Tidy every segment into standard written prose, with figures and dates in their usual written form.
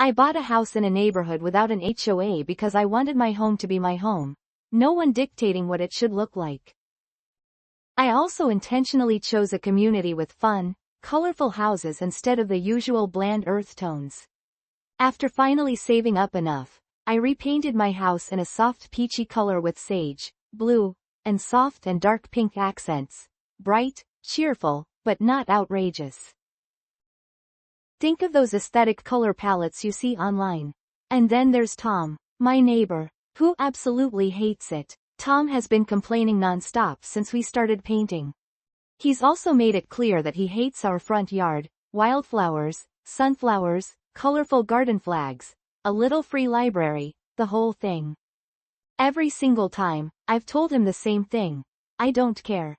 I bought a house in a neighborhood without an HOA because I wanted my home to be my home. No one dictating what it should look like. I also intentionally chose a community with fun, colorful houses instead of the usual bland earth tones. After finally saving up enough, I repainted my house in a soft peachy color with sage, blue, and soft and dark pink accents. Bright, cheerful, but not outrageous. Think of those aesthetic color palettes you see online. And then there's Tom, my neighbor, who absolutely hates it. Tom has been complaining non-stop since we started painting. He's also made it clear that he hates our front yard, wildflowers, sunflowers, colorful garden flags, a little free library, the whole thing. Every single time, I've told him the same thing. I don't care.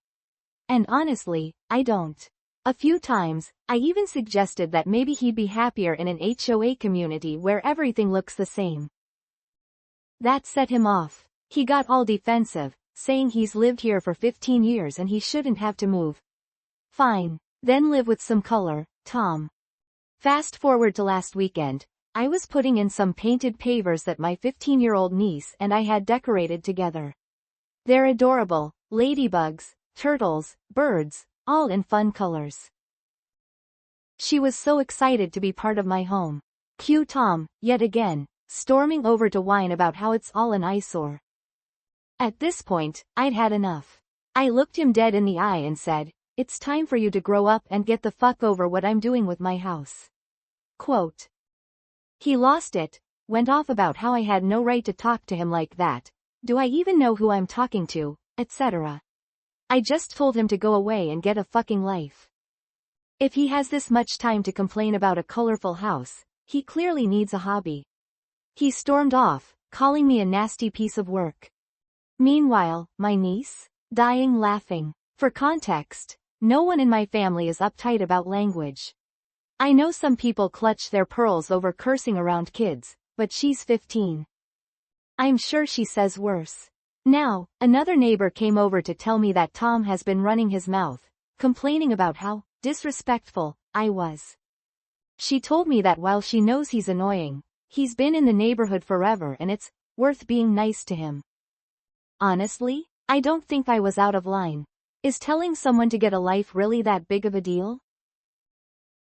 And honestly, I don't. A few times, I even suggested that maybe he'd be happier in an HOA community where everything looks the same. That set him off. He got all defensive, saying he's lived here for 15 years and he shouldn't have to move. Fine. Then live with some color, Tom. Fast forward to last weekend, I was putting in some painted pavers that my 15-year-old niece and I had decorated together. They're adorable, ladybugs, turtles, birds, all in fun colors. She was so excited to be part of my home. Cue Tom, yet again, storming over to whine about how it's all an eyesore. At this point, I'd had enough. I looked him dead in the eye and said, "It's time for you to grow up and get the fuck over what I'm doing with my house." Quote. He lost it, went off about how I had no right to talk to him like that, do I even know who I'm talking to, etc. I just told him to go away and get a fucking life. If he has this much time to complain about a colorful house, he clearly needs a hobby. He stormed off, calling me a nasty piece of work. Meanwhile, my niece? Dying laughing. For context, no one in my family is uptight about language. I know some people clutch their pearls over cursing around kids, but she's 15. I'm sure she says worse. Now, another neighbor came over to tell me that Tom has been running his mouth, complaining about how disrespectful I was. She told me that while she knows he's annoying, he's been in the neighborhood forever and it's worth being nice to him. Honestly, I don't think I was out of line. Is telling someone to get a life really that big of a deal?